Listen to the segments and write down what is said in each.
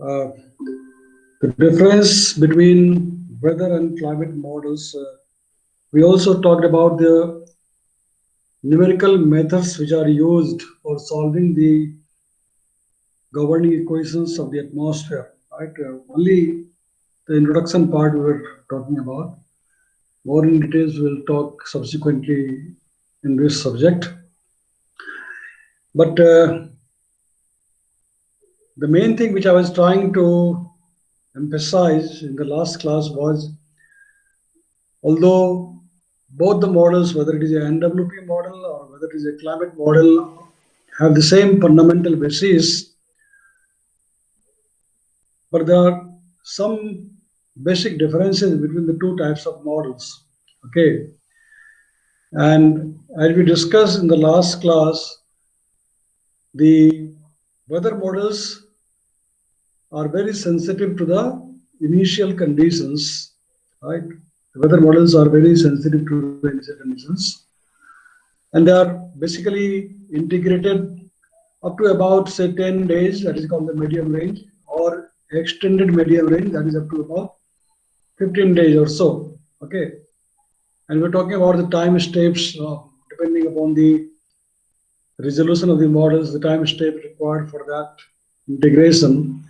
uh, the difference between weather and climate models. We also talked about the numerical methods which are used for solving the governing equations of the atmosphere. Right? Only the introduction part we were talking about. More in details we'll talk subsequently in this subject. But the main thing which I was trying to emphasize in the last class was, although both the models, whether it is a NWP model or whether it is a climate model, have the same fundamental basis, but there are some basic differences between the two types of models. Okay, and as we discussed in the last class, the weather models are very sensitive to the initial conditions, right? The weather models are very sensitive to the initial conditions, and they are basically integrated up to about say 10 days, that is called the medium range, or extended medium range, that is up to about 15 days or so. Okay, and we're talking about the time steps depending upon the resolution of the models, the time step required for that integration,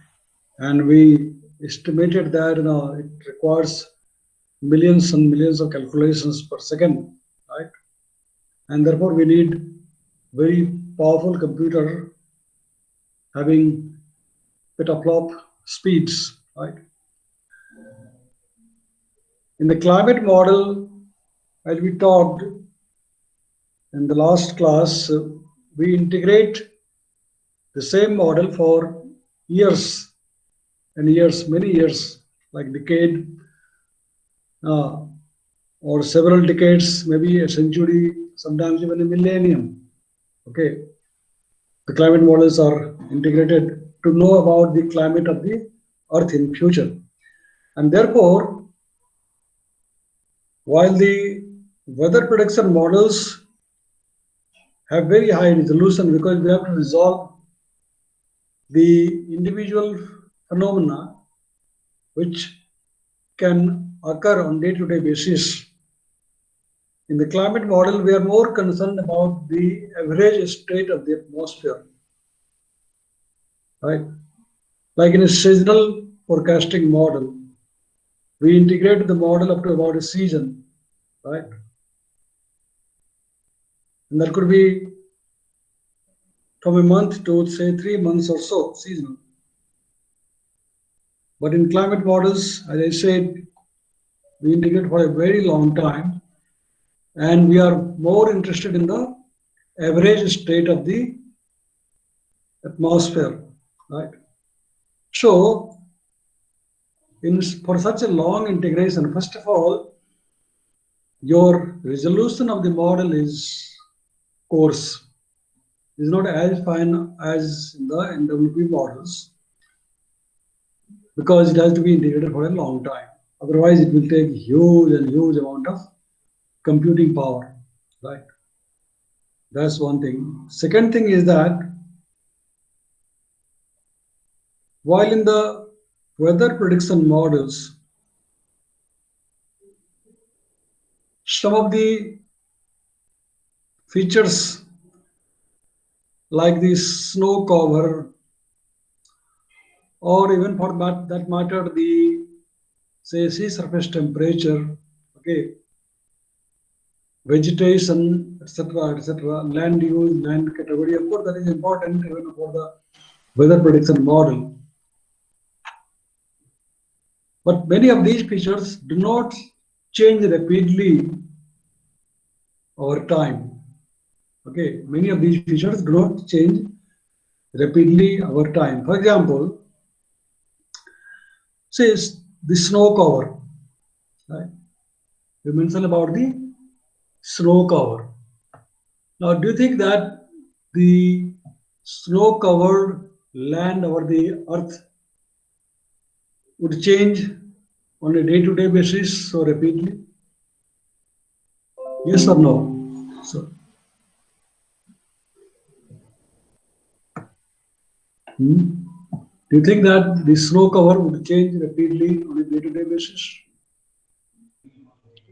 and we estimated that it requires millions and millions of calculations per second, right? And therefore we need very powerful computer having petaflop speeds, right? In the climate model, as we talked in the last class, we integrate the same model for years and years, many years, like decade or several decades, maybe a century, sometimes even a millennium. Okay, the climate models are integrated to know about the climate of the Earth in future, and therefore, while the weather prediction models have very high resolution because we have to resolve the individual phenomena which can occur on day-to-day basis. In the climate model, we are more concerned about the average state of the atmosphere, right? Like in a seasonal forecasting model, we integrate the model up to about a season, right? And that could be from a month to say 3 months or so, seasonal. But in climate models, as I said, we integrate for a very long time, and we are more interested in the average state of the atmosphere, right? So, for such a long integration, first of all, your resolution of the model is coarse. It's not as fine as in the NWP models because it has to be integrated for a long time. Otherwise, it will take huge and huge amount of computing power, right? That's one thing. Second thing is that while in the weather prediction models, some of the features like the snow cover, or even for that matter, the say sea surface temperature, okay, vegetation, etc., land use, land category. Of course, that is important even for the weather prediction model. But many of these features do not change rapidly over time. Okay, many of these features do not change rapidly over time. For example, say the snow cover, right? We mentioned about the snow cover. Now, do you think that the snow covered land over the earth would change on a day-to-day basis so rapidly? Yes or no? So, Do you think that the snow cover would change rapidly on a day-to-day basis?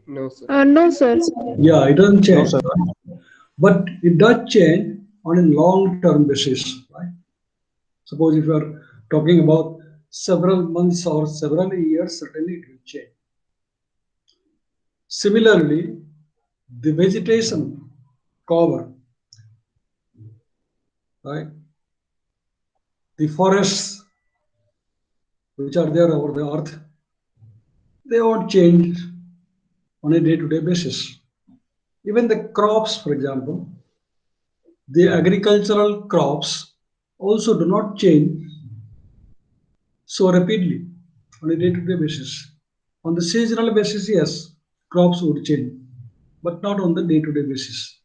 No, sir. No, sir. Yeah, it doesn't No, change, sir. right? But it does change on a long-term basis, right? Suppose if you are talking about several months or several years, certainly it will change. Similarly, the vegetation cover, right? The forests which are there over the earth, they won't change on a day-to-day basis. Even the crops, for example, the agricultural crops also do not change so rapidly on a day-to-day basis. On the seasonal basis, yes, crops would change, but not on the day-to-day basis.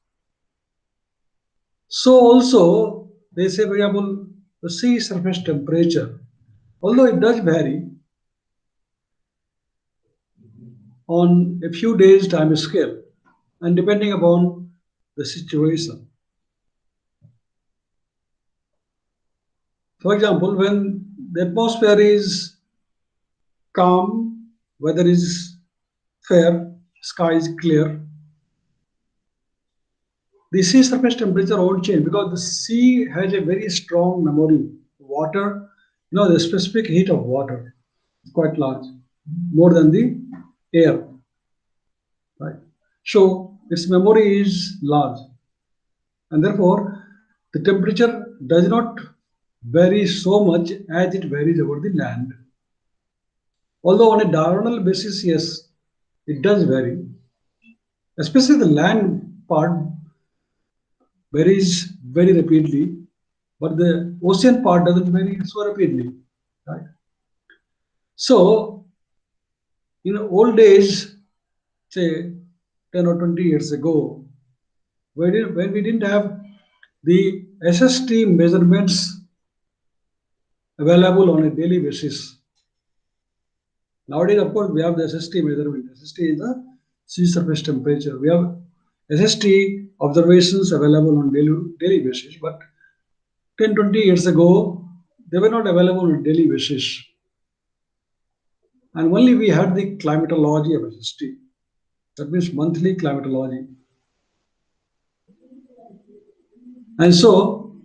So also they say, for example, the sea surface temperature, although it does vary on a few days time scale and depending upon the situation. For example, when the atmosphere is calm, weather is fair, sky is clear, the sea surface temperature won't change because the sea has a very strong memory. Water, the specific heat of water is quite large, more than the air, right? So its memory is large, and therefore the temperature does not vary so much as it varies over the land. Although on a diurnal basis, yes, it does vary, especially the land part varies very rapidly, but the ocean part doesn't vary so rapidly, right? So, in old days, say 10 or 20 years ago, when we didn't have the SST measurements available on a daily basis. Nowadays, of course, we have the SST measurement. SST is the sea surface temperature. We have SST observations available on daily basis, but 10, 20 years ago, they were not available on a daily basis. And only we had the climatology of SST. That means monthly climatology. And so,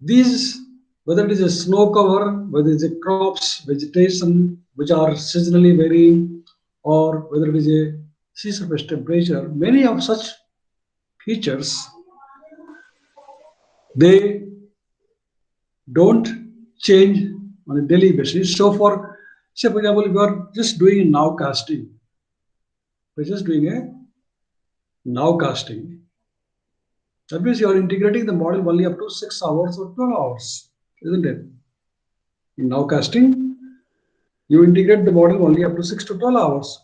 these, whether it is a snow cover, whether it is a crops, vegetation, which are seasonally varying, or whether it is a sea surface temperature, many of such features, they don't change on a daily basis. So for, say for example, if you are just doing nowcasting, we're just doing a nowcasting. That means you are integrating the model only up to 6 hours or 12 hours, isn't it? In nowcasting, you integrate the model only up to 6 to 12 hours.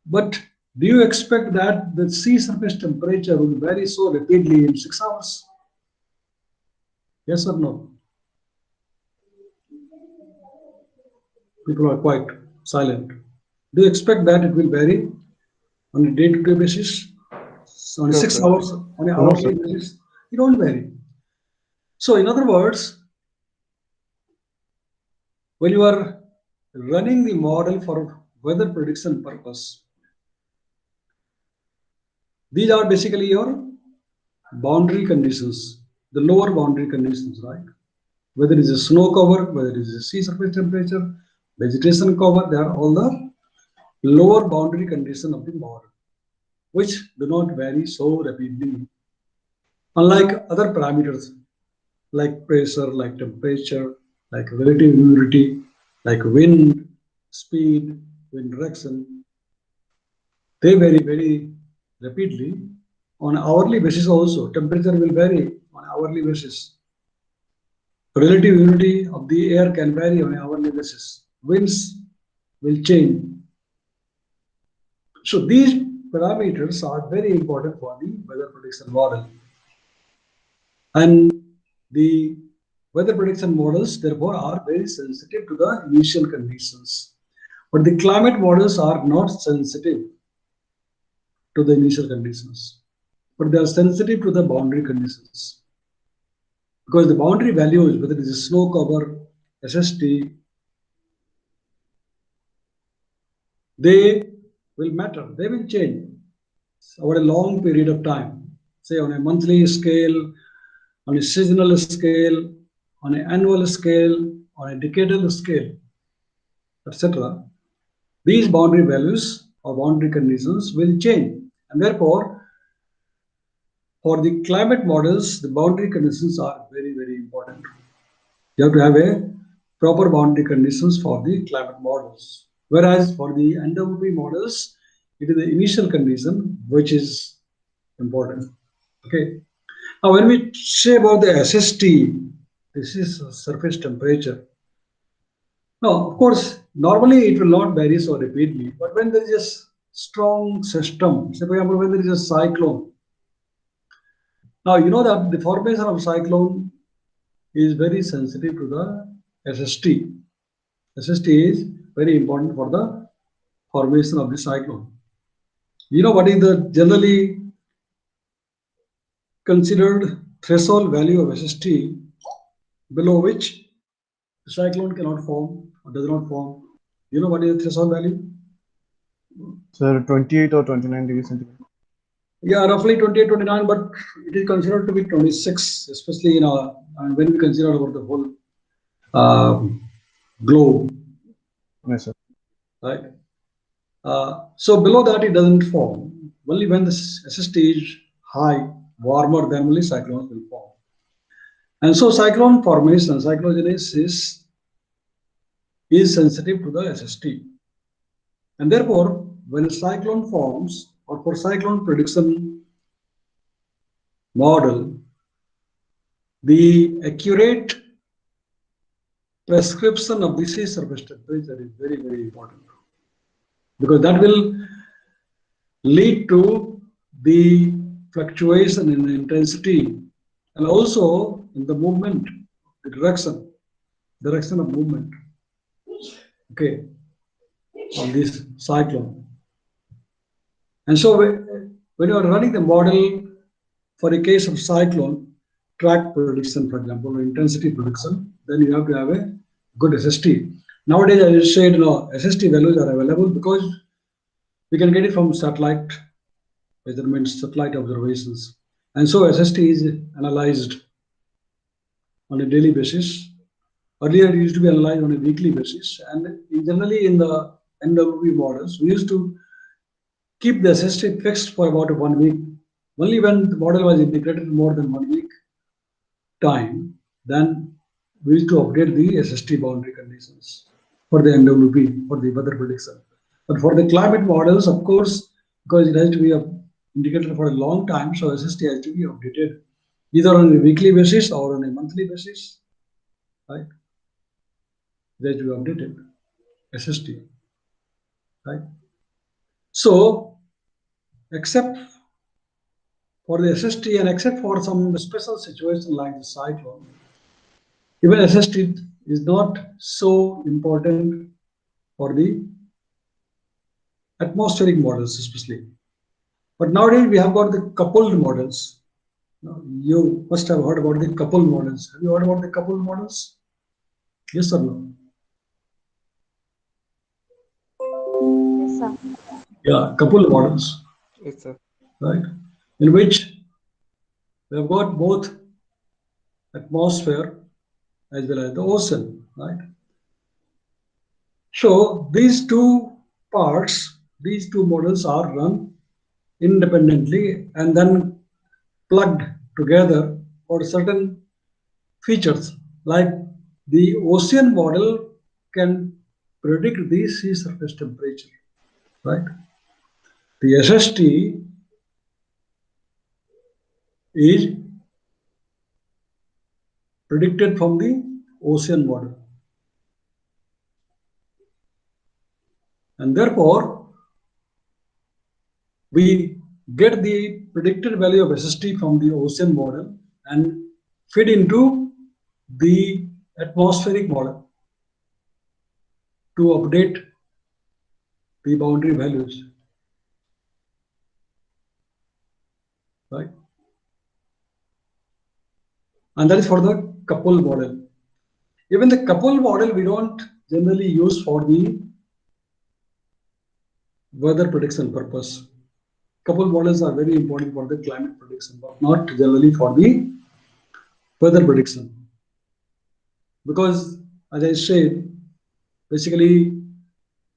But do you expect that the sea surface temperature will vary so rapidly in 6 hours? Yes or no? People are quite silent. Do you expect that it will vary on a day-to-day basis? So on No, 6 sir. hours, on an No, sir. hourly basis? It won't vary. So in other words, when you are running the model for weather prediction purpose, these are basically your boundary conditions, the lower boundary conditions, right? Whether it is a snow cover, whether it is a sea surface temperature, vegetation cover, they are all the lower boundary condition of the model, which do not vary so rapidly. Unlike other parameters like pressure, like temperature, like relative humidity, like wind speed, wind direction, they vary very rapidly. On hourly basis also, temperature will vary on hourly basis. Relative humidity of the air can vary on an hourly basis. Winds will change. So these parameters are very important for the weather prediction model. And the weather prediction models, therefore, are very sensitive to the initial conditions. But the climate models are not sensitive to the initial conditions, but they are sensitive to the boundary conditions. Because the boundary values, whether it is a snow cover, SST, they will matter, they will change over a long period of time, say on a monthly scale, on a seasonal scale, on an annual scale, on a decadal scale, etc. These boundary values or boundary conditions will change. And therefore, for the climate models, the boundary conditions are very, very important. You have to have a proper boundary conditions for the climate models. Whereas for the NWP models, it is the initial condition which is important. Okay. Now, when we say about the SST, this is surface temperature. Now, of course, normally it will not vary so rapidly, but when there is a strong system, say for example, when there is a cyclone. Now, you know that the formation of cyclone is very sensitive to the SST. SST is very important for the formation of the cyclone. You know what is the generally considered threshold value of SST below which the cyclone cannot form or does not form? You know what is the threshold value? Sir, 28 or 29 degrees centigrade. Yeah, roughly 28, 29, but it is considered to be 26, especially in when we consider about the whole globe. Yes, sir. Right? So below that it doesn't form. Only when the SST is high, warmer, then only cyclones will form. And so cyclone formation, cyclogenesis is sensitive to the SST. And therefore, when a cyclone forms or for cyclone prediction model, the accurate prescription of the sea surface temperature is very, very important, because that will lead to the fluctuation in the intensity and also in the movement, the direction of movement, okay, of this cyclone. And so when you are running the model for a case of cyclone, track prediction, for example, or intensity prediction, then you have to have a good SST. Nowadays, as I said, SST values are available because we can get it from satellite measurements, satellite observations. And so SST is analyzed on a daily basis. Earlier, it used to be analyzed on a weekly basis. And generally, in the NWP models, we used to keep the SST fixed for about 1 week. Only when the model was integrated more than 1 week time, then we used to update the SST boundary conditions for the NWP, for the weather prediction. But for the climate models, of course, because it has to be indicated for a long time, so SST has to be updated either on a weekly basis or on a monthly basis, right? It has to be updated, SST, right? So, except for the SST and except for some special situation like the cyclone, even SST is not so important for the atmospheric models especially. But nowadays we have got the coupled models. You must have heard about the coupled models. Have you heard about the coupled models? Yes or no? Yes, sir. Yeah, coupled models, Yes, sir. right? In which we have got both atmosphere as well as the ocean, right? So these two parts, these two models are run independently and then plugged together for certain features, like the ocean model can predict the sea surface temperature, right? The SST is predicted from the ocean model, and therefore we get the predicted value of SST from the ocean model and feed into the atmospheric model to update the boundary values, right? And that is for the coupled model. Even the couple model we don't generally use for the weather prediction purpose. Couple models are very important for the climate prediction, but not generally for the weather prediction. Because, as I said, basically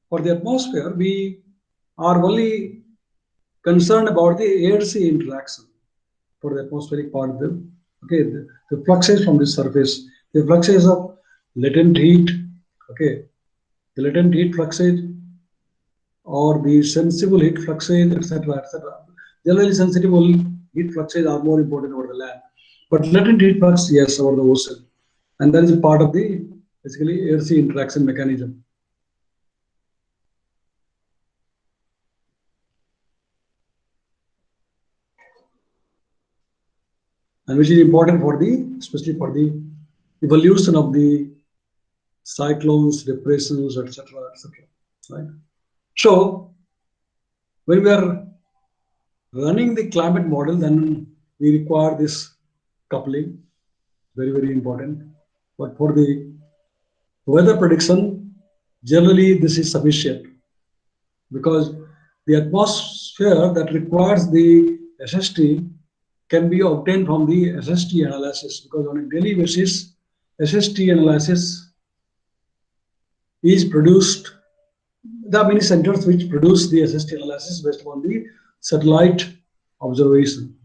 for the atmosphere, we are only concerned about the air-sea interaction for the atmospheric part. The fluxes from the surface, the fluxes of latent heat, okay, the latent heat fluxes or the sensible heat fluxes, etc., etc. Generally, sensible heat fluxes are more important over the land, but latent heat flux, yes, over the ocean, and that is a part of the basically air-sea interaction mechanism. And which is important for the, especially for the evolution of the cyclones, depressions, etc., etc. Right. So when we are running the climate model, then we require this coupling, very, very important. But for the weather prediction, generally this is sufficient because the atmosphere that requires the SST can be obtained from the SST analysis, because on a daily basis, SST analysis is produced. There are many centers which produce the SST analysis based upon the satellite observation.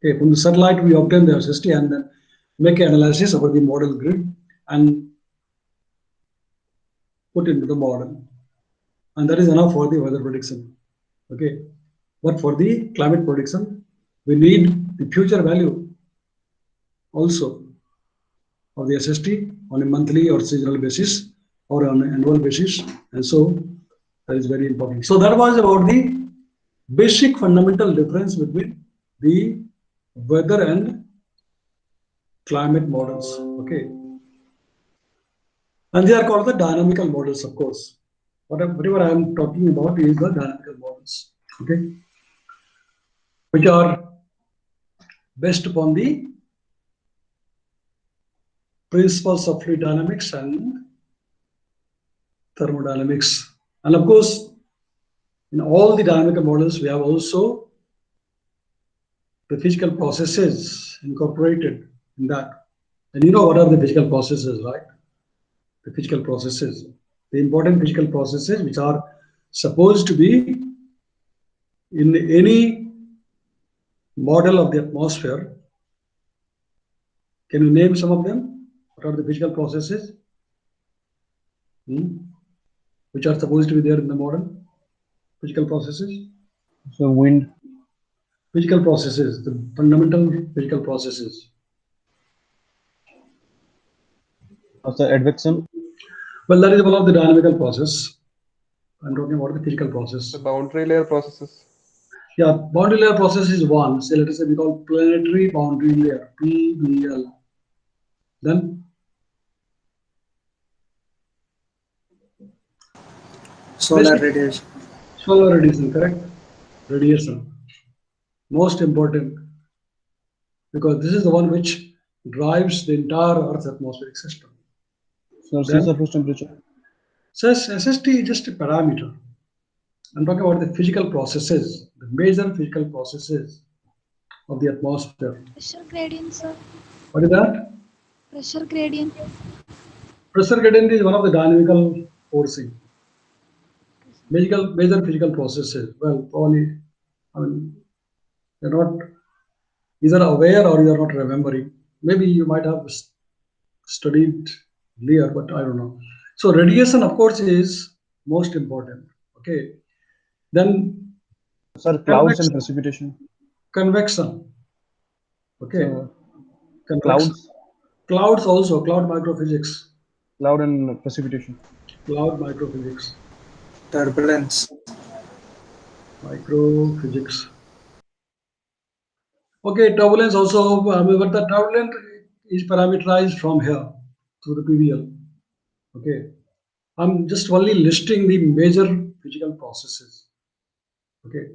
Okay, from the satellite we obtain the SST and then make an analysis over the model grid and put into the model, and that is enough for the weather prediction. Okay, but for the climate prediction, we need the future value also of the SST on a monthly or seasonal basis or on an annual basis, and so that is very important. So that was about the basic fundamental difference between the weather and climate models. Okay, and they are called the dynamical models, of course. Whatever I am talking about is the dynamical models. Okay, which are based upon the principles of fluid dynamics and thermodynamics. And of course, in all the dynamical models, we have also the physical processes incorporated in that. And you know what are the physical processes, right? The physical processes, the important physical processes which are supposed to be in any model of the atmosphere. Can you name some of them? What are the physical processes which are supposed to be there in the model? Physical processes? So wind. Physical processes, the fundamental physical processes. Sir, advection. Well, that is one of the dynamical process. I'm talking about the physical process. The boundary layer processes. Yeah, boundary layer process is one. So let us say we call planetary boundary layer, PBL. Then solar radiation. Solar radiation, correct? Radiation. Most important, because this is the one which drives the entire Earth's atmospheric system. So sea surface temperature. So SST is just a parameter. I'm talking about the physical processes, the major physical processes of the atmosphere. Pressure gradient, sir. What is that? Pressure gradient. Pressure gradient is one of the dynamical forcing. Major physical processes. Well, probably, I mean, you're not either aware or you're not remembering. Maybe you might have studied earlier, but I don't know. So radiation, of course, is most important. Okay. Then Sir, clouds and precipitation. Convection. Okay. So, Convection. clouds. Clouds also, cloud microphysics. Cloud and precipitation. Cloud microphysics. Turbulence. Microphysics. Okay, turbulence also, but the turbulence is parameterized from here through the PBL. Okay. I'm just only listing the major physical processes. Okay.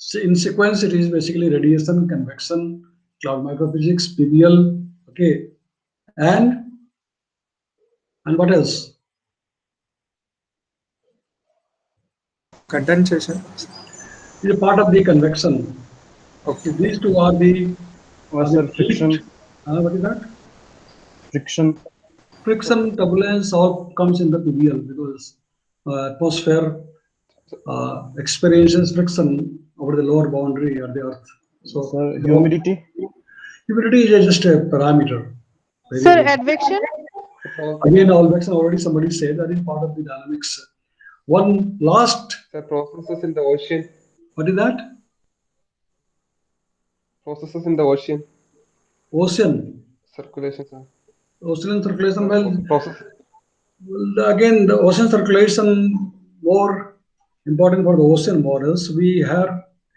So in sequence, it is basically radiation, convection, cloud microphysics, PBL, okay, and what else? Condensation. It is a part of the convection. Okay. So these two are the Sir, friction, heat. What is that? friction, Friction, turbulence, all comes in the PBL because atmosphere experiences friction over the lower boundary of the Earth. So sir, humidity, humidity is just a parameter. Sir, advection? Again, Alvection already somebody said that is part of the dynamics. One last, The processes in the ocean. what is that? Processes in the ocean. Ocean. Circulation, sir. Ocean circulation, well, Process. again, the ocean circulation more important for the ocean models.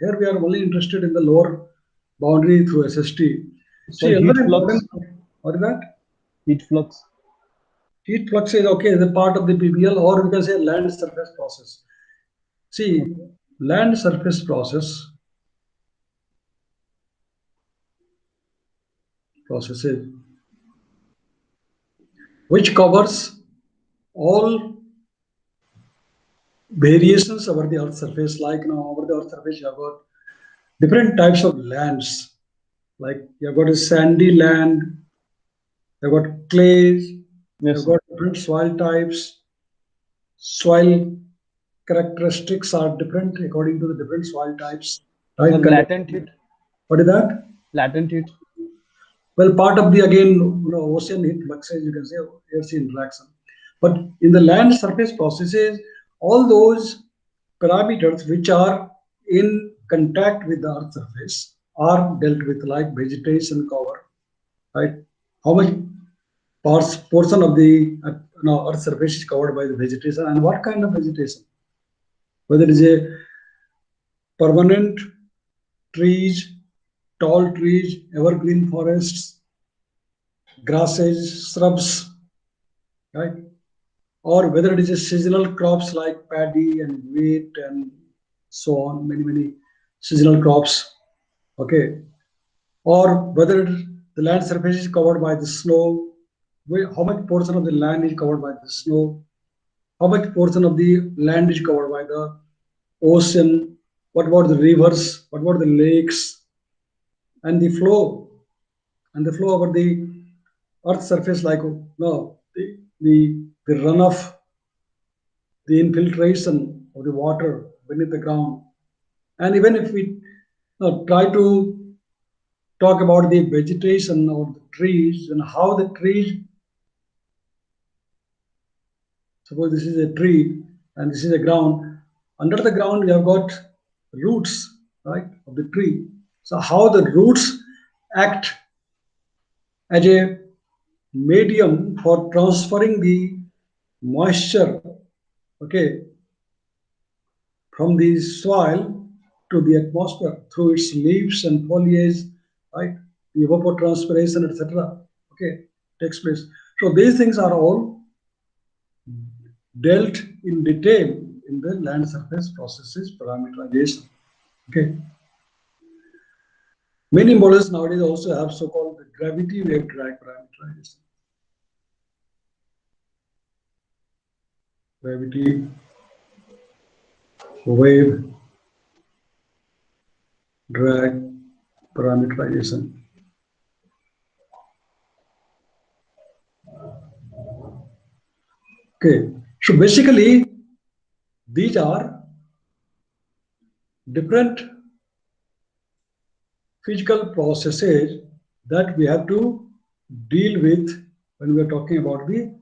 Here we are only interested in the lower boundary through SST. sir, See, heat another flux, important, what is that? heat flux, Heat flux is okay, the part of the PBL, or we can say land surface process. See, land surface processes which covers all variations over the Earth's surface. Like now, over the Earth's surface, you have got different types of lands. Like you have got a sandy land, you have got clays, you yes, have sir. got different soil types. Soil characteristics are different according to the different soil types. Right? Sir, latent heat, What is that? latent heat, Well, part of the again, ocean heat fluxes, you can say air-sea interaction. But in the land surface processes, all those parameters which are in contact with the Earth surface are dealt with, like vegetation cover, right? How much portion of the Earth surface is covered by the vegetation, and what kind of vegetation? Whether it is a permanent trees, tall trees, evergreen forests, grasses, shrubs, right? Or whether it is a seasonal crops like paddy and wheat and so on, many seasonal crops, okay? Or whether the land surface is covered by the snow, how much portion of the land is covered by the snow, how much portion of the land is covered by the ocean, what about the rivers, what about the lakes, and the flow over the Earth's surface, like the runoff, the infiltration of the water beneath the ground. And even if we try to talk about the vegetation or the trees and how the trees, suppose this is a tree and this is a ground, under the ground we have got roots, right, of the tree. So how the roots act as a medium for transferring the moisture, okay, from the soil to the atmosphere through its leaves and foliage, right? The evapotranspiration, etc. Okay, takes place. So these things are all dealt in detail in the land surface processes parameterization. Okay. Many models nowadays also have so-called gravity wave drag parameterization. Gravity wave drag parameterization. Okay, so basically these are different physical processes that we have to deal with when we are talking about the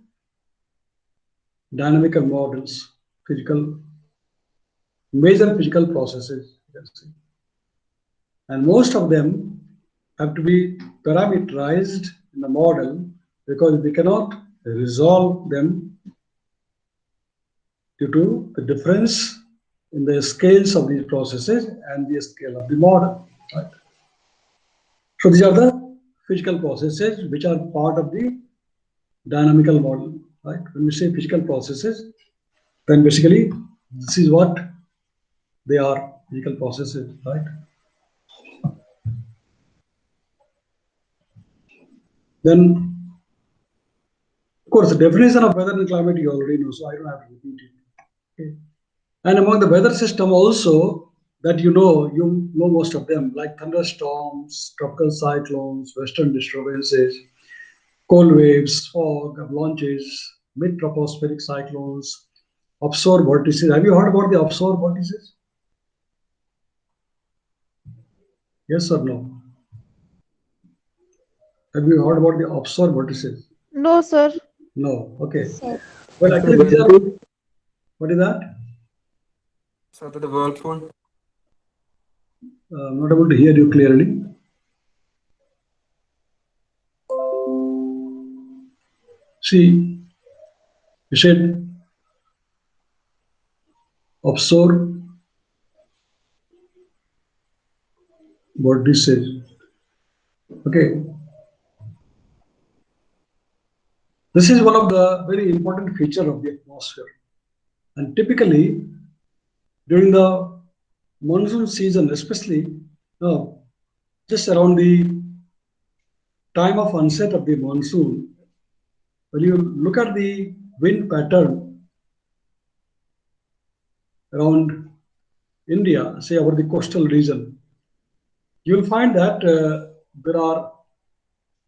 dynamical models, major physical processes, you can say. And most of them have to be parameterized in the model because we cannot resolve them due to the difference in the scales of these processes and the scale of the model. Right? So these are the physical processes which are part of the dynamical model. Right? When we say physical processes, then basically this is what they are. physical processes, right? Then, of course, the definition of weather and climate you already know, so I don't have to repeat it. Okay. And among the weather system also that you know most of them, like thunderstorms, tropical cyclones, western disturbances, cold waves, fog, avalanches, mid-tropospheric cyclones, offshore vortices. Have you heard about the offshore vortices? Yes or no? Have you heard about the offshore vortices? No, sir. No. Okay. Sir. Well, The actually, these are. whirlpool. What is that? So the whirlpool. I'm not able to hear you clearly. See, you said offshore vortices. Okay. This is one of the very important feature of the atmosphere. And typically, during the monsoon season, especially uh, just around the time of onset of the monsoon, when you look at the wind pattern around India, say over the coastal region, you will find that there are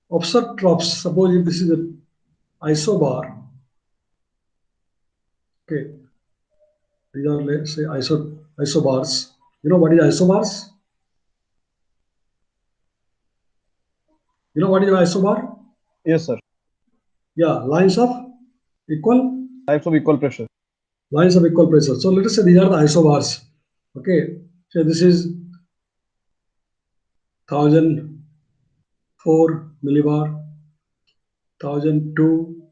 offset troughs. Suppose if this is an isobar, okay, these are let's say isobars. You know what is isobars? You know what is an isobar? Yes, sir. Yeah, lines of equal Types of equal pressure. lines of equal pressure. So let us say these are the isobars. Okay, so this is 1004 millibar, 1002,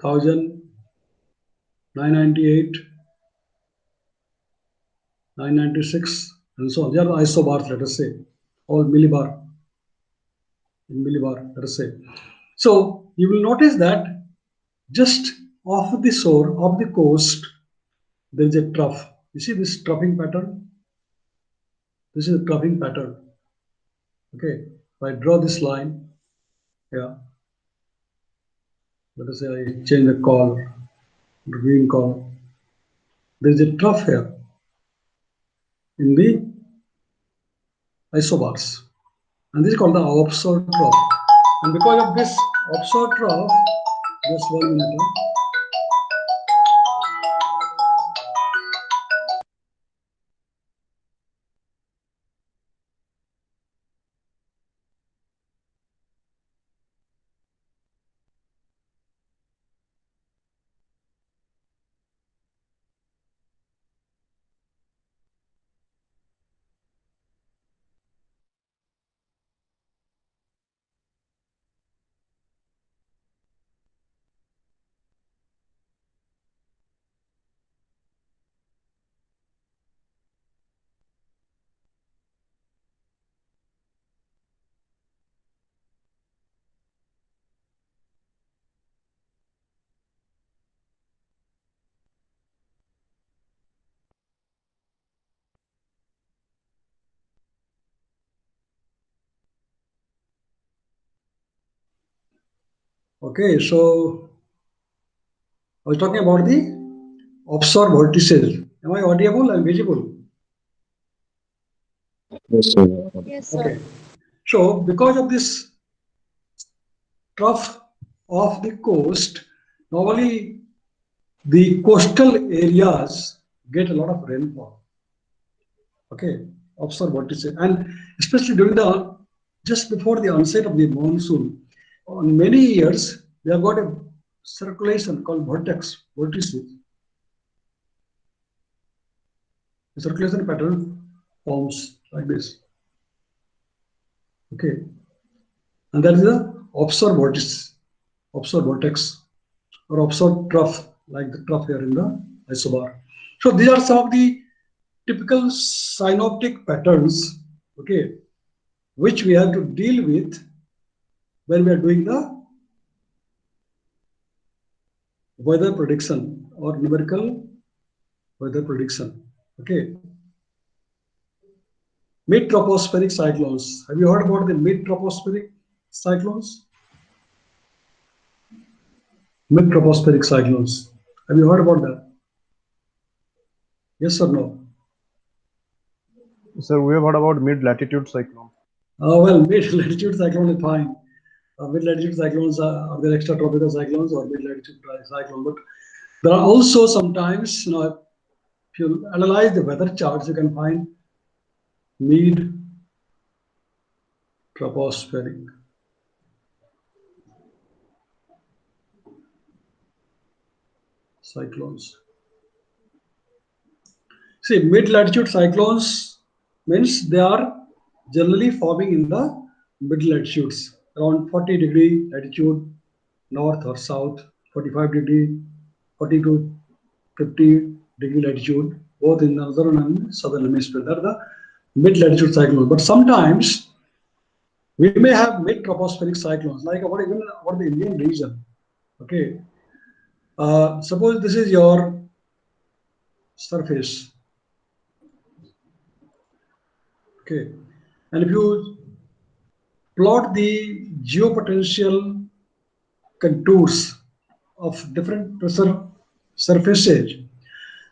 1998, 996, and so on. They are the isobars, let us say, or millibar, in millibar, let us say. So you will notice that just off the shore, off the coast, there is a trough. You see this troughing pattern? This is a troughing pattern. Okay, if I draw this line, yeah, let us say I change the color, green color. There is a trough here in the isobars, and this is called the offshore trough. And because of this offshore trough, just 1 minute. Okay, so I was talking about the offshore vortices. Am I audible and visible? Yes, sir. Okay. So because of this trough of the coast, normally the coastal areas get a lot of rainfall. Okay, offshore vortices, and especially during the just before the onset of the monsoon, on many years they have got a circulation called vortices. The circulation pattern forms like this. Okay, and that is the offshore vortex, or offshore trough, like the trough here in the isobar. So these are some of the typical synoptic patterns, okay, which we have to deal with when we are doing the weather prediction or numerical weather prediction. Okay. Mid-tropospheric cyclones. Have you heard about the mid-tropospheric cyclones? Mid-tropospheric cyclones. Have you heard about that? Yes or no? Sir, we have heard about mid-latitude cyclone. Well, mid-latitude cyclone is fine. Mid-latitude cyclones are there extratropical cyclones or mid-latitude cyclone. But there are also sometimes, if you analyze the weather charts, you can find mid-tropospheric cyclones. See, mid-latitude cyclones means they are generally forming in the mid-latitudes, around 40-degree latitude, north or south, 45-degree, 40 to 50-degree latitude, both in northern and southern hemisphere. That are the mid-latitude cyclones. But sometimes we may have mid-tropospheric cyclones, like even about the Indian region. Okay. Suppose this is your surface. Okay. And if you plot the geopotential contours of different pressure surfaces,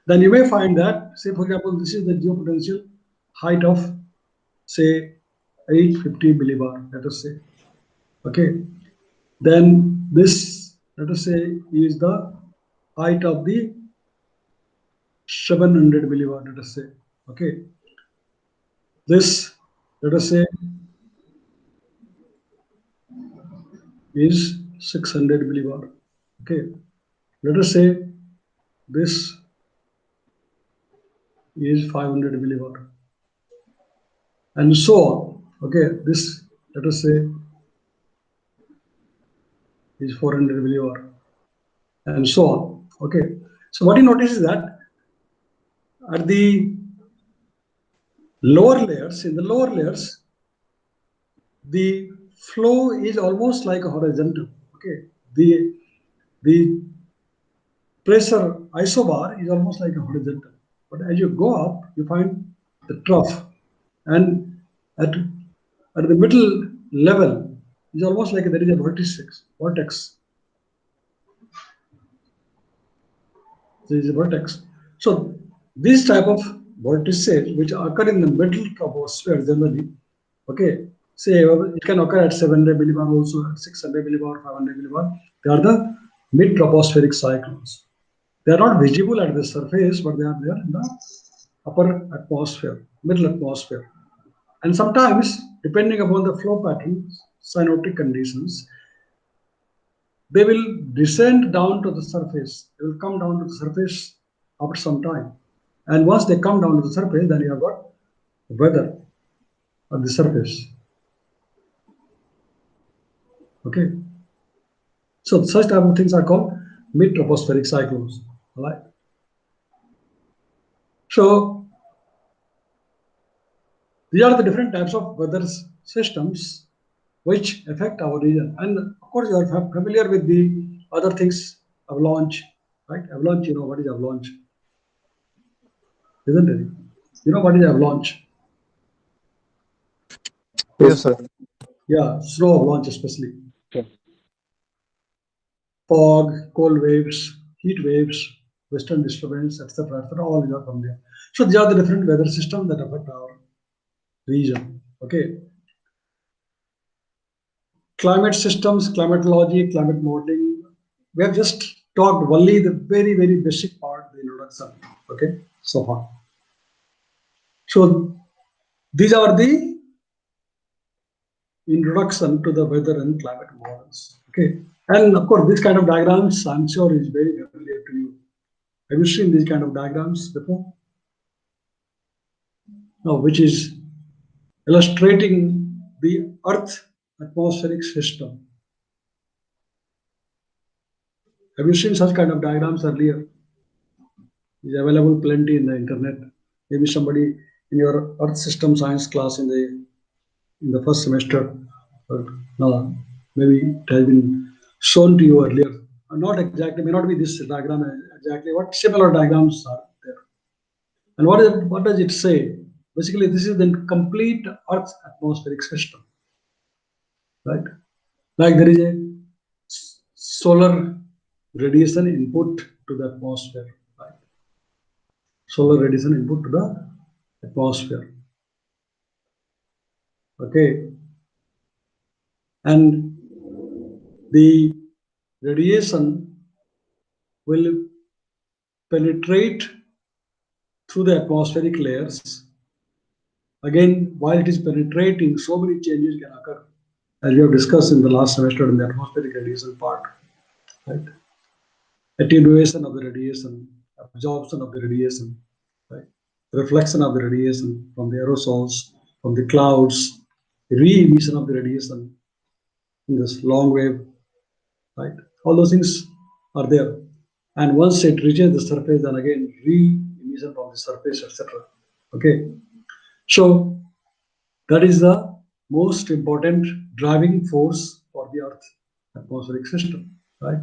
then you may find that, say, for example, this is the geopotential height of, say, 850 millibar, let us say. Okay. Then this, let us say, is the height of the 700 millibar, let us say. Okay. This, let us say, is 600 millibar. Okay. Let us say this is 500 millibar. And so on. Okay. This, let us say, is 400 millibar. And so on. Okay. So what you notice is that at the lower layers, in the lower layers, the flow is almost like a horizontal. Okay. The pressure isobar is almost like a horizontal. But as you go up, you find the trough. And at the middle level is almost like there is a vortex. There is a vortex. So these type of vortices which occur in the middle troposphere generally, okay, say it can occur at 700 millibar also, at 600 millibar, 500 millibar. They are the mid-tropospheric cyclones. They are not visible at the surface, but they are there in the upper atmosphere, middle atmosphere. And sometimes, depending upon the flow patterns, cyanotic conditions, they will descend down to the surface. They will come down to the surface after some time. And once they come down to the surface, then you have got weather at the surface. Okay. So such type of things are called mid-tropospheric cyclones. All right. So these are the different types of weather systems which affect our region. And of course, you are familiar with the other things, avalanche, right? Avalanche, you know what is avalanche, isn't it? You know what is avalanche? Yes, sir. Yeah, snow avalanche especially. Yeah. Fog, cold waves, heat waves, western disturbance, etc. All are from there. So these are the different weather systems that affect our region. Okay. Climate systems, climatology, climate modeling. We have just talked only the very, very basic part, the introduction. Okay, so far. So these are the introduction to the weather and climate models. Okay, and of course, this kind of diagrams, I'm sure, is very familiar to you. Have you seen these kind of diagrams before? No, which is illustrating the Earth atmospheric system. Have you seen such kind of diagrams earlier? Is available plenty in the internet. Maybe somebody in your Earth system science class in the first semester, or maybe it has been shown to you earlier. Not exactly, may not be this diagram exactly. What similar diagrams are there? And what does it say? basically this is the complete Earth's atmospheric system, right? Like there is a solar radiation input to the atmosphere, right? Solar radiation input to the atmosphere. Okay, and the radiation will penetrate through the atmospheric layers. Again, while it is penetrating, so many changes can occur, as we have discussed in the last semester in the atmospheric radiation part, right? Attenuation of the radiation, absorption of the radiation, right? Reflection of the radiation from the aerosols, from the clouds, re-emission of the radiation in this long wave, right? All those things are there. And once it reaches the surface, then again re-emission from the surface, etc. Okay. So that is the most important driving force for the Earth atmospheric system, right?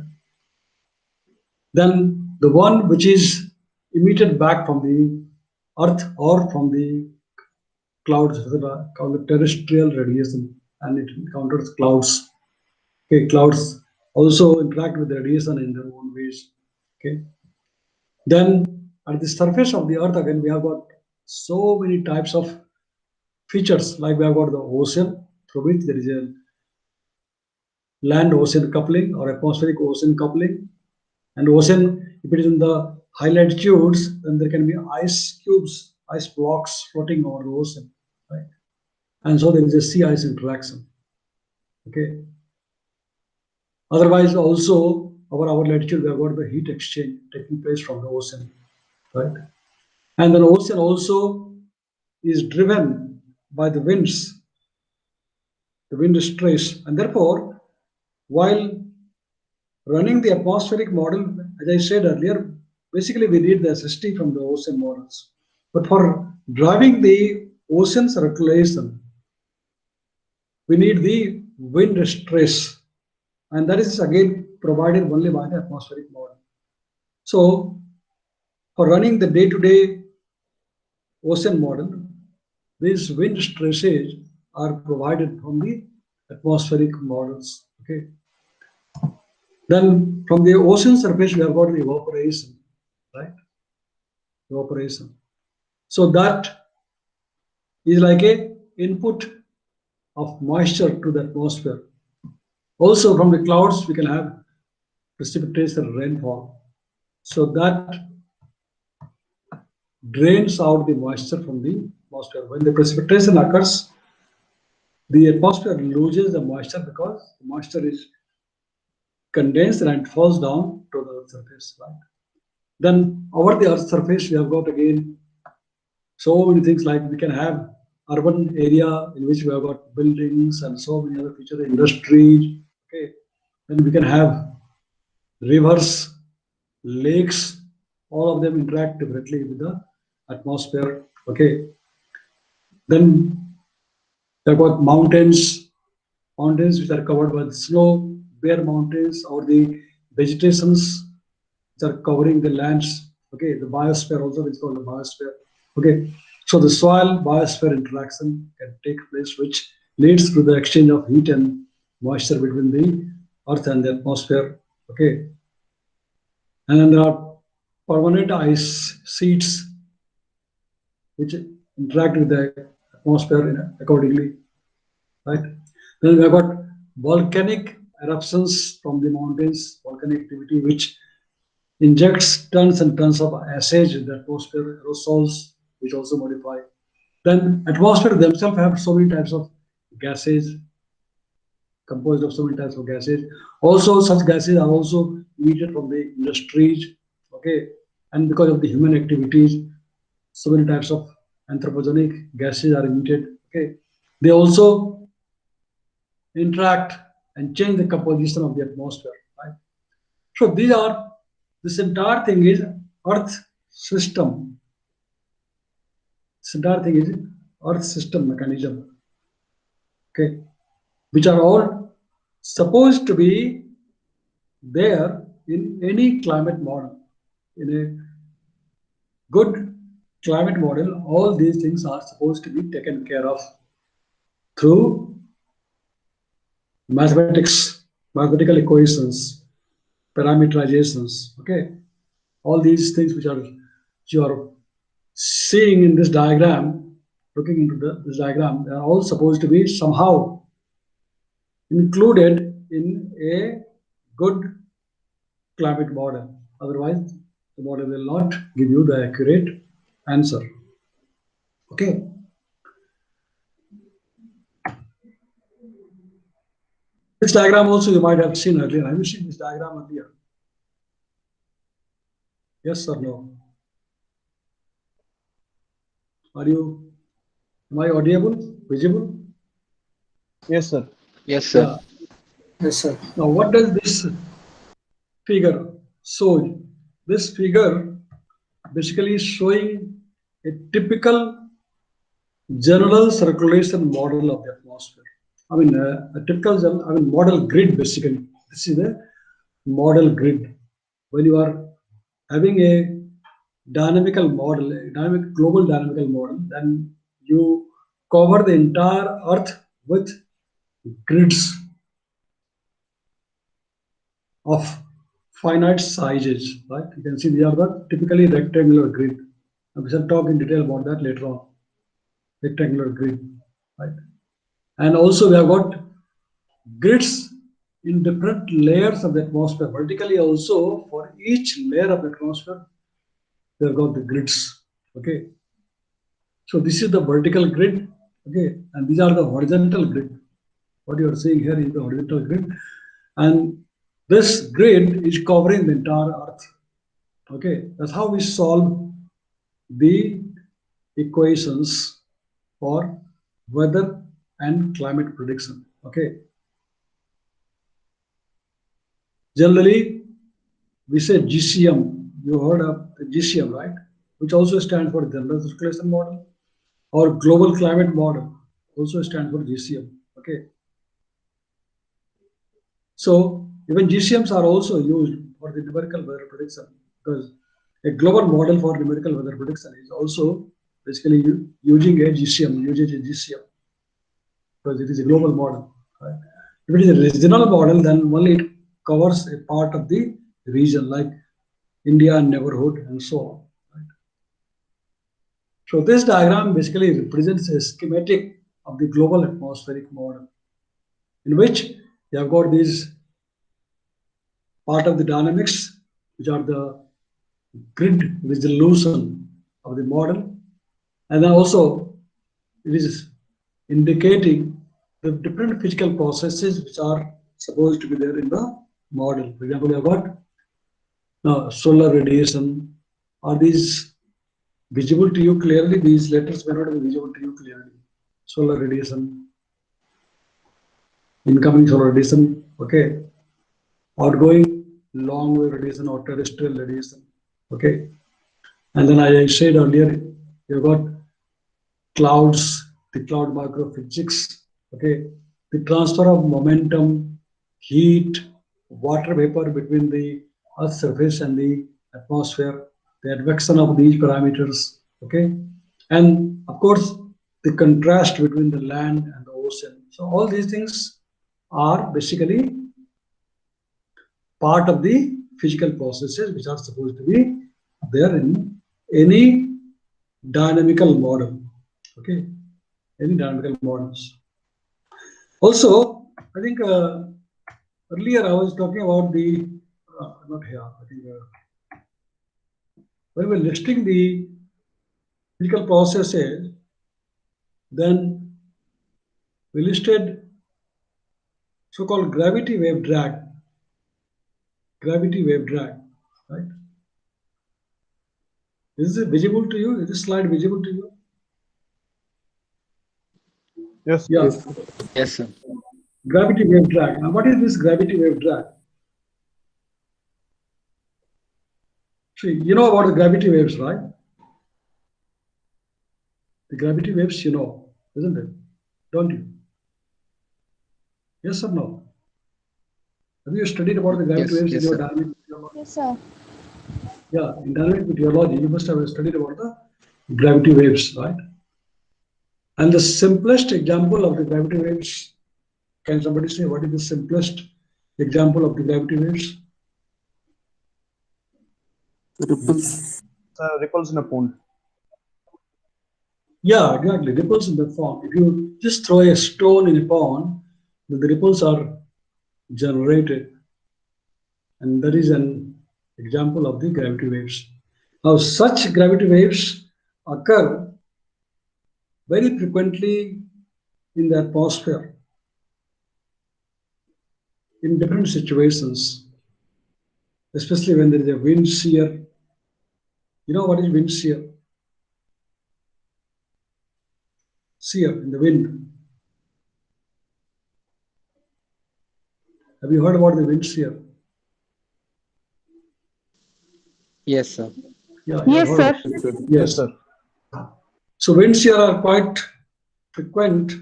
Then the one which is emitted back from the Earth or from the clouds, etc., called the terrestrial radiation, and it encounters clouds. Okay, clouds also interact with the radiation in their own ways. Okay. Then at the surface of the Earth, again, we have got so many types of features, like we have got the ocean, through which there is a land ocean coupling or atmospheric ocean coupling. And ocean, if it is in the high latitudes, then there can be ice cubes, ice blocks floating over the ocean, right? And so there is a sea ice interaction. Okay. Otherwise, also our latitude, we have got the heat exchange taking place from the ocean, right? And the ocean also is driven by the winds, the wind stress, and therefore, while running the atmospheric model, as I said earlier, basically we need the SST from the ocean models. But for driving the ocean circulation, we need the wind stress, and that is again provided only by the atmospheric model. So for running the day-to-day ocean model, these wind stresses are provided from the atmospheric models. Okay. Then from the ocean surface, we have got the evaporation, right? Evaporation. So that is like a input of moisture to the atmosphere. Also from the clouds, we can have precipitation, rainfall. So that drains out the moisture from the atmosphere. When the precipitation occurs, the atmosphere loses the moisture because the moisture is condensed and it falls down to the Earth's surface, right? Then over the Earth's surface, we have got again so many things, like we can have urban area in which we have got buildings and so many other features, industries. Okay, then we can have rivers, lakes, all of them interact directly with the atmosphere. Okay, then we have got mountains which are covered by the snow, bare mountains, or the vegetations which are covering the lands. Okay, the biosphere also is called the biosphere. Okay, so the soil biosphere interaction can take place, which leads to the exchange of heat and moisture between the Earth and the atmosphere. Okay, and then there are permanent ice sheets which interact with the atmosphere accordingly, right? Then we have got volcanic eruptions from the mountains, volcanic activity which injects tons and tons of acid in the atmosphere, aerosols, which also modify. Then atmosphere themselves have so many types of gases, composed of so many types of gases. Also, such gases are also emitted from the industries. Okay, and because of the human activities, so many types of anthropogenic gases are emitted. Okay, they also interact and change the composition of the atmosphere. Right. So this entire thing is Earth system. This entire thing is Earth system mechanism. Okay, which are all supposed to be there in any climate model, in a good climate model, all these things are supposed to be taken care of through mathematics, mathematical equations, parameterizations. Okay, all these things which you are seeing in this diagram, looking into this diagram, they are all supposed to be somehow included in a good climate model. Otherwise, the model will not give you the accurate answer. Okay. This diagram also you might have seen earlier. Have you seen this diagram earlier? Yes or no? Am I audible, visible? Yes, sir. Yes, sir. Yeah. Yes, sir. Now, what does this figure show? This figure basically is showing a typical general circulation model of the atmosphere. I mean, a typical, model grid basically. This is a model grid. When you are having a dynamical model, a dynamic global dynamical model, then you cover the entire Earth with grids of finite sizes, right? You can see these are the typically rectangular grid. And we shall talk in detail about that later on. Rectangular grid, right? And also we have got grids in different layers of the atmosphere. Vertically also, for each layer of the atmosphere, we have got the grids. Okay. So this is the vertical grid. Okay, and these are the horizontal grid. What you are seeing here is the horizontal grid, and this grid is covering the entire Earth. Okay, that's how we solve the equations for weather and climate prediction. Okay. Generally, we say GCM. You heard of the GCM, right? Which also stands for General Circulation Model, or Global Climate Model, also stands for GCM. Okay. So even GCMs are also used for the numerical weather prediction, because a global model for numerical weather prediction is also basically using a GCM, uses a GCM, because it is a global model. Right? If it is a regional model, then only it covers a part of the region, like India and neighborhood and so on. Right? So this diagram basically represents a schematic of the global atmospheric model, in which you have got these part of the dynamics, which are the grid resolution of the model, and then also it is indicating the different physical processes which are supposed to be there in the model. For example, you have got now solar radiation. Are these visible to you clearly? These letters may not be visible to you clearly. Solar radiation, incoming solar radiation, okay, outgoing long wave radiation or terrestrial radiation, okay. And then, as I said earlier, you've got clouds, the cloud microphysics, okay, the transfer of momentum, heat, water vapor between the Earth's surface and the atmosphere, the advection of these parameters, okay, and of course, the contrast between the land and the ocean. So all these things are basically part of the physical processes which are supposed to be there in any dynamical model. Okay, any dynamical models. Also, I think earlier I was talking about the not here. I think when we're listing the physical processes, then we listed so-called gravity wave drag. Gravity wave drag, right? Is it visible to you? Is this slide visible to you? Yes. Yeah. Yes. Yes, sir. Gravity wave drag. Now, what is this gravity wave drag? See, you know about the gravity waves, right? The gravity waves, you know, isn't it? Don't you? Yes or no? Have you studied about the gravity Yes, waves in yes, your sir. dynamic meteorology? Yes, sir. Yeah, in dynamic meteorology, you must have studied about the gravity waves, right? And the simplest example of the gravity waves, can somebody say what is the simplest example of the gravity waves? Ripples. Ripples in a pond. Yeah, exactly. Ripples in the pond. If you just throw a stone in a pond, the ripples are generated. And that is an example of the gravity waves. Now, such gravity waves occur very frequently in the atmosphere in different situations, especially when there is a wind shear. You know what is wind shear? Shear in the wind. Have you heard about the wind shear? Yes, sir. Yeah, you have Yes, heard. sir. Sir. Yes, sir. So wind shear are quite frequent,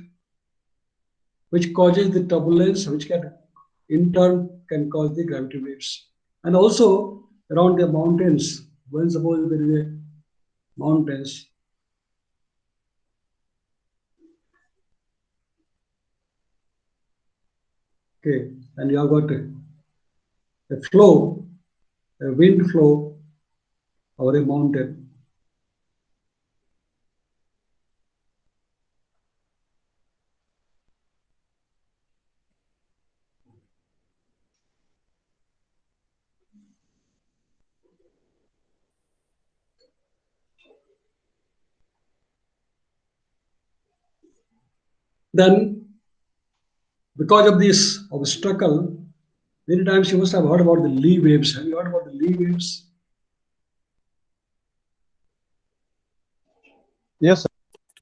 which causes the turbulence, which can in turn can cause the gravity waves. And also around the mountains, when suppose there is a mountains, okay, and you have got a flow, a wind flow over a mountain. Then, because of this obstacle, many times you must have heard about the Lee waves. Have you heard about the Lee waves? Yes, sir.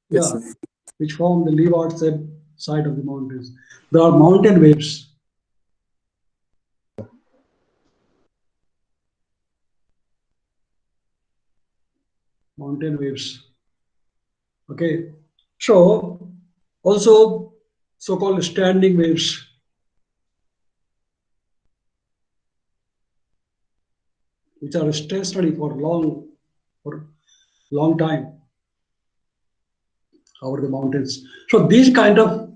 Yes, Yeah, sir. which form the leeward side of the mountains. There are mountain waves. Mountain waves. Okay. So also so-called standing waves, which are stationary for long time over the mountains. So these kind of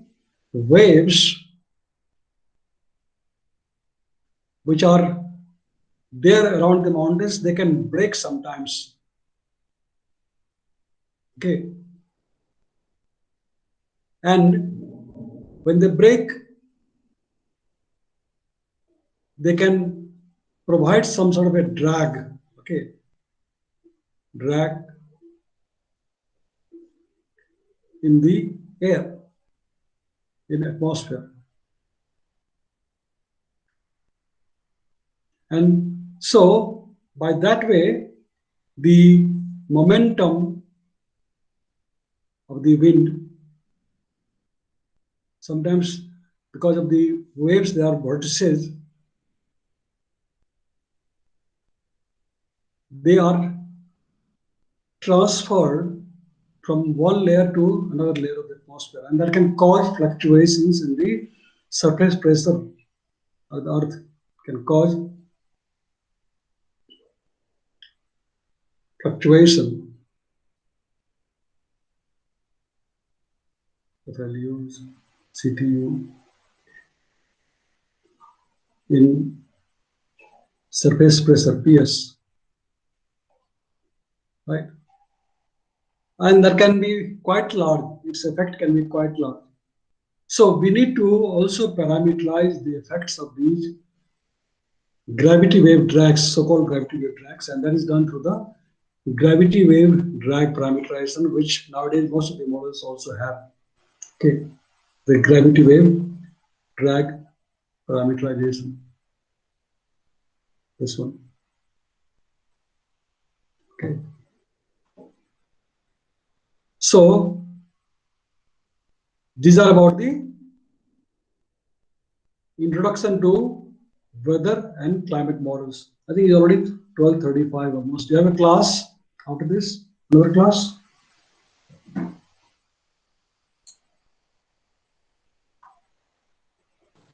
waves, which are there around the mountains, they can break sometimes. Okay. And when they break, they can provide some sort of a drag. Okay. Drag in the air, in atmosphere. And so by that way, the momentum of the wind, sometimes because of the waves, there are vortices, they are transferred from one layer to another layer of the atmosphere, and that can cause fluctuations in the surface pressure of the earth, can cause fluctuation. If I'll use CTU in surface pressure PS, right? And that can be quite large. Its effect can be quite large. So we need to also parameterize the effects of these gravity wave drags, so-called gravity wave drags, and that is done through the gravity wave drag parameterization, which nowadays most of the models also have. Okay, the gravity wave drag parameterization. This one. Okay. So these are about the introduction to weather and climate models. I think it's already 12:35 almost. Do you have a class after this? Another class?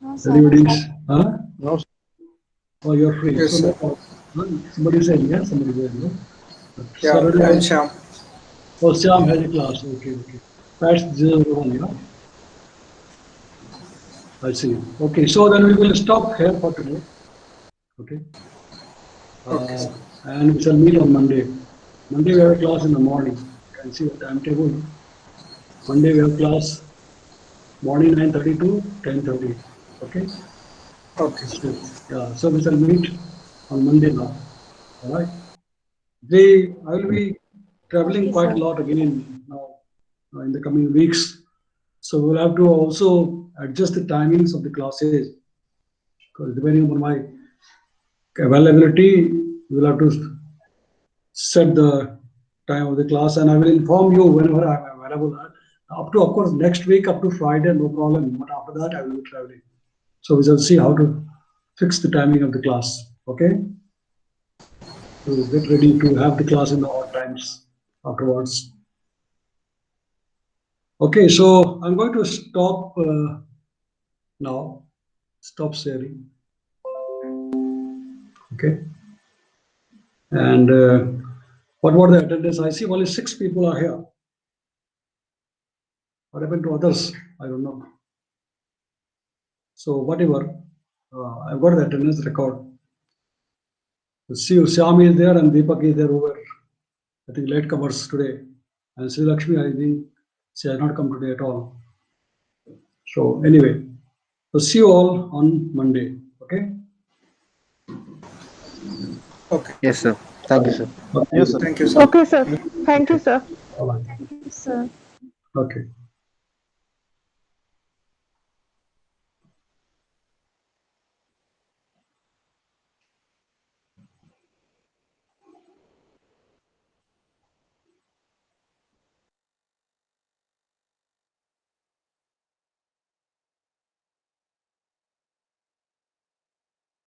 No, sir. Anybody's? Huh? No, sir. Oh, you're free. Yes, So, sir. no, somebody said yes, somebody said no. Yeah, Saturday I'm also. Sham. Oh, Syam has a class. Okay, okay. That's the one, yeah. I see. Okay, so then we will stop here for today. Okay. Okay, sir. And we shall meet on Monday. Monday we have a class in the morning. You can see the timetable. Monday we have class morning 9:30 to 10:30. Okay. Okay. Yeah. So we shall meet on Monday now. All right. I will be traveling quite a lot again now in the coming weeks. So we'll have to also adjust the timings of the classes because depending upon my availability, we'll have to set the time of the class and I will inform you whenever I'm available. Up to, of course, next week up to Friday, no problem. But after that, I will be traveling. So we shall see how to fix the timing of the class. Okay. So get ready to have the class in the odd times afterwards. Okay, so I'm going to stop now. Stop sharing. Okay. And what about the attendance? I see only 6 people are here. What happened to others? I don't know. So whatever, I've got the attendance record. See, Syam is there and Deepak is there over, I think, latecomers today. And Sri Lakshmi, I think she has not come today at all. So anyway, so see you all on Monday. Okay. Okay. Yes, sir. Thank you, sir. Yes, sir. Thank you, sir. Okay, sir. Thank you, sir. All right. Sir. Okay.